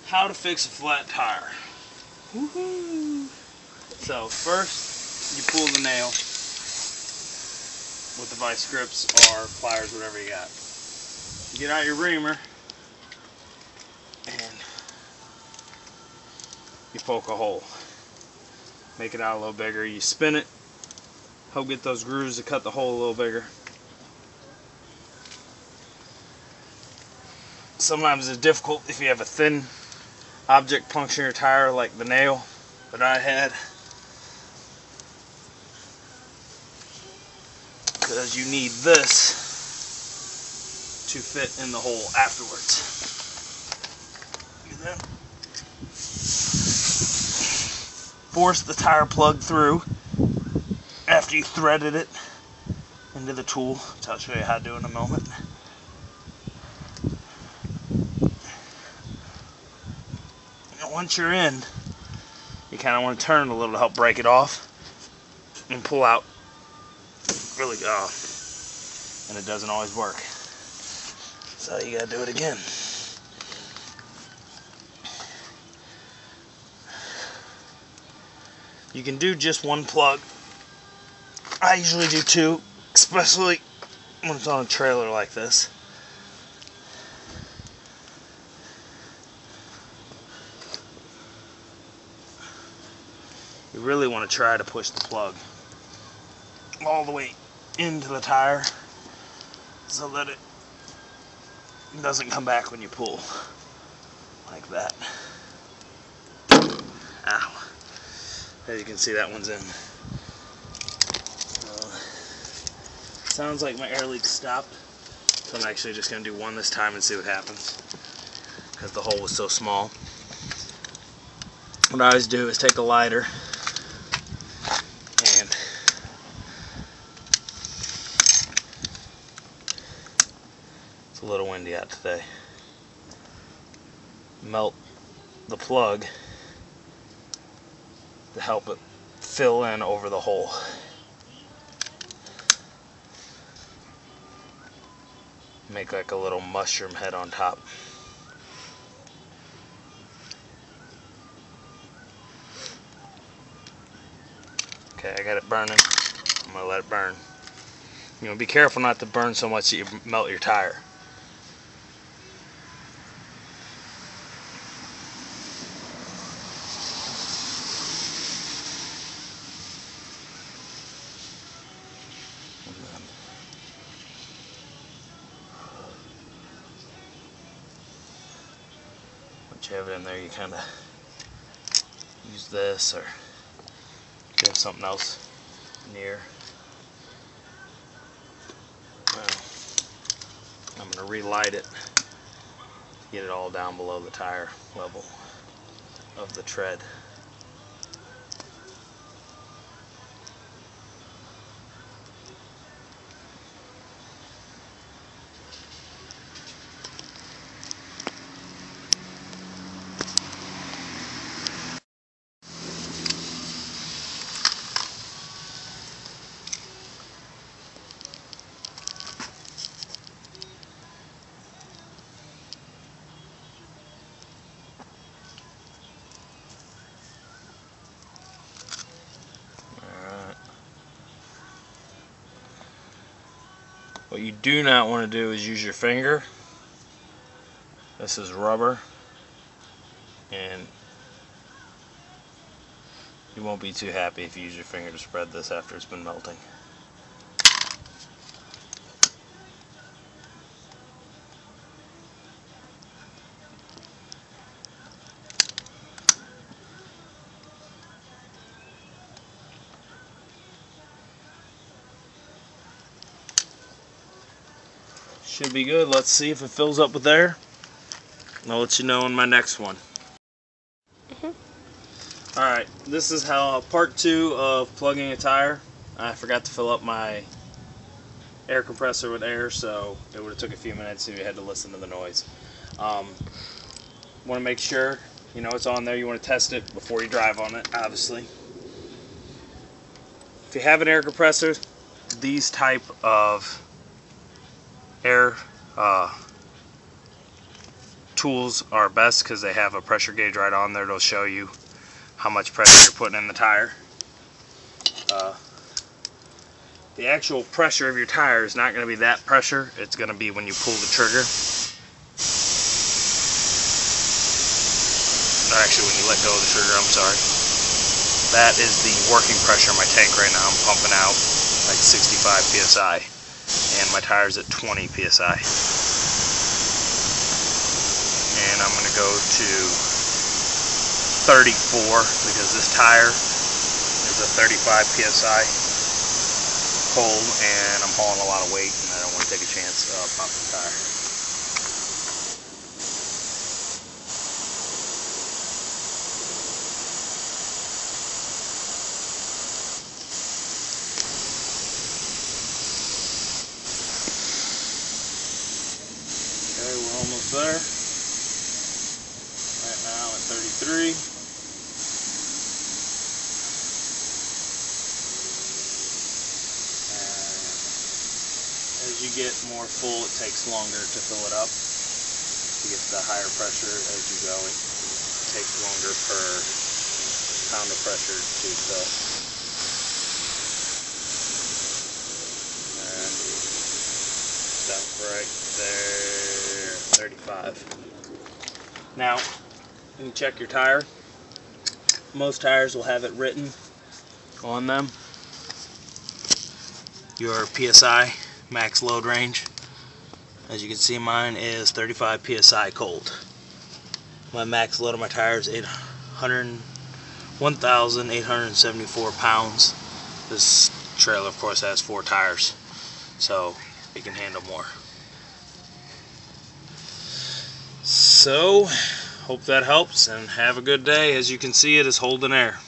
How to fix a flat tire. Woohoo! So first, you pull the nail with the vice grips or pliers, whatever you got. You get out your reamer and you poke a hole. Make it out a little bigger. You spin it. Help get those grooves to cut the hole a little bigger. Sometimes it's difficult if you have a thin object puncture your tire like the nail that I had, because you need this to fit in the hole afterwards. And then force the tire plug through after you threaded it into the tool, which I'll show you how to do in a moment. And once you're in, you kind of want to turn a little to help break it off and pull out really good. And it doesn't always work, so you gotta do it again. You can do just one plug. I usually do two, especially when it's on a trailer like this. You really want to try to push the plug all the way into the tire so that it doesn't come back when you pull, like that. Ow. As you can see, that one's in. Sounds like my air leak stopped, so I'm actually just going to do one this time and see what happens, because the hole was so small. What I always do is take a lighter and it's a little windy out today. Melt the plug to help it fill in over the hole. Make like a little mushroom head on top. Okay, I got it burning. I'm gonna let it burn. You know, be careful not to burn so much that you melt your tire. Once you have it in there, you kind of use this, or if you have something else near. Well, I'm going to relight it, get it all down below the tire level of the tread. What you do not want to do is use your finger. This is rubber, and you won't be too happy if you use your finger to spread this after it's been melting. Should be good. Let's see if it fills up with air. I'll let you know in my next one. Alright, this is how part 2 of plugging a tire. I forgot to fill up my air compressor with air, so it would have took a few minutes if you had to listen to the noise. Want to make sure you know it's on there. You want to test it before you drive on it, obviously. If you have an air compressor, these type of air tools are best because they have a pressure gauge right on there. It'll show you how much pressure you're putting in the tire. The actual pressure of your tire is not going to be that pressure. It's going to be when you pull the trigger. Or actually, when you let go of the trigger, I'm sorry. That is the working pressure of my tank right now. I'm pumping out like 65 psi. And my tire's at 20 psi. And I'm going to go to 34 because this tire is a 35 psi cold, and I'm hauling a lot of weight, and I don't want to take a chance of popping the tire. Okay, we're almost there. Right now at 33. As you get more full, it takes longer to fill it up. To get the higher pressure as you go, it takes longer per pound of pressure to fill. And stop right there, 35. Now, you can check your tire. Most tires will have it written on them, your PSI. Max load range. As you can see, mine is 35 psi cold. My max load on my tire is 1,874 pounds. This trailer, of course, has 4 tires, so it can handle more. So, hope that helps, and have a good day. As you can see, it is holding air.